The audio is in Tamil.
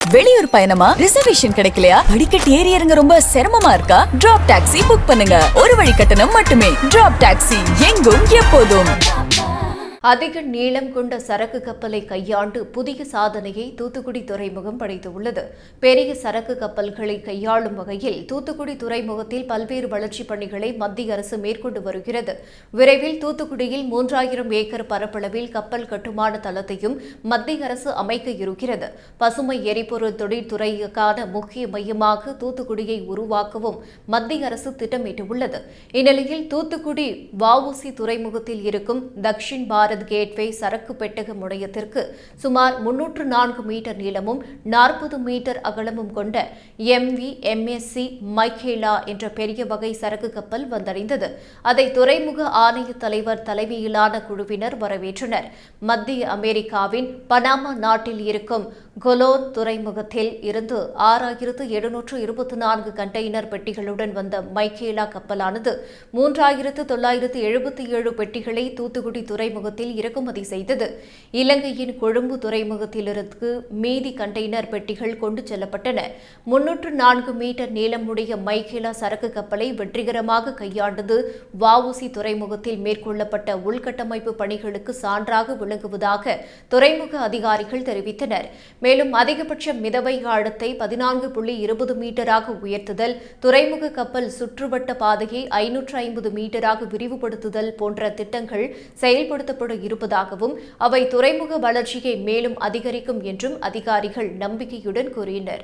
வெளியூர் பயணமா? ரிசர்வேஷன் கிடைக்கலையா? படிக்கட்டு ஏறி இறங்க ரொம்ப சிரமமா இருக்கா? டிராப் டாக்ஸி புக் பண்ணுங்க. ஒரு வழி கட்டணம் மட்டுமே. டிராப் டாக்ஸி, எங்கும் எப்போதும். அதிக நீளம் கொண்ட சரக்கு கப்பலை கையாண்டு புதிய சாதனையை தூத்துக்குடி துறைமுகம் படைத்துள்ளது. பெரிய சரக்கு கப்பல்களை கையாளும் வகையில் தூத்துக்குடி துறைமுகத்தில் பல்வேறு வளர்ச்சிப் பணிகளை மத்திய அரசு மேற்கொண்டு வருகிறது. விரைவில் தூத்துக்குடியில் 3000 ஏக்கர் பரப்பளவில் கப்பல் கட்டுமான தளத்தையும் மத்திய அரசு அமைக்க இருக்கிறது. பசுமை எரிபொருள் தொழில்துறைக்கான முக்கிய மையமாக தூத்துக்குடியை உருவாக்கவும் மத்திய அரசு திட்டமிட்டுள்ளது. இந்நிலையில் தூத்துக்குடி வஉசி துறைமுகத்தில் இருக்கும் தக்ஷின் பாரத் கேட்வே சரக்கு பெட்டக முனையத்திற்கு சுமார் 304 மீட்டர் நீளமும் 40 மீட்டர் அகலமும் கொண்ட MV-MSC மைக்கேலா என்ற பெரிய வகை சரக்கு கப்பல் வந்தடைந்தது. அதை துறைமுக ஆணைய தலைவர் தலைமையிலான குழுவினர் வரவேற்றனர். மத்திய அமெரிக்காவின் பனாமா நாட்டில் இருக்கும் கொலோன் துறைமுகத்தில் இருந்து 6724 கண்டெய்னர் பெட்டிகளுடன் வந்த மைக்கேலா கப்பலானது 3977 பெட்டிகளை தூத்துக்குடி துறைமுகத்தில் இறக்குமதி செய்தது. இலங்கையின் கொழும்பு துறைமுகத்திலிருந்து மீதி கண்டெய்னர் பெட்டிகள் கொண்டு செல்லப்பட்டன. 304 மீட்டர் நீளமுடைய மைக்கேலா சரக்கு கப்பலை வெற்றிகரமாக கையாண்டது வஉசி துறைமுகத்தில் மேற்கொள்ளப்பட்ட உள்கட்டமைப்பு பணிகளுக்கு சான்றாக விளங்குவதாக துறைமுக அதிகாரிகள் தெரிவித்தனர். மேலும் அதிகபட்ச மிதவை ஆழத்தை 14.20 மீட்டராக உயர்த்துதல், துறைமுக கப்பல் சுற்றுவட்ட பாதையை 550 மீட்டராக விரிவுபடுத்துதல் போன்ற திட்டங்கள் செயல்படுத்தப்பட இருப்பதாகவும் அவை துறைமுக வளர்ச்சியை மேலும் அதிகரிக்கும் என்றும் அதிகாரிகள் நம்பிக்கையுடன் கூறினர்.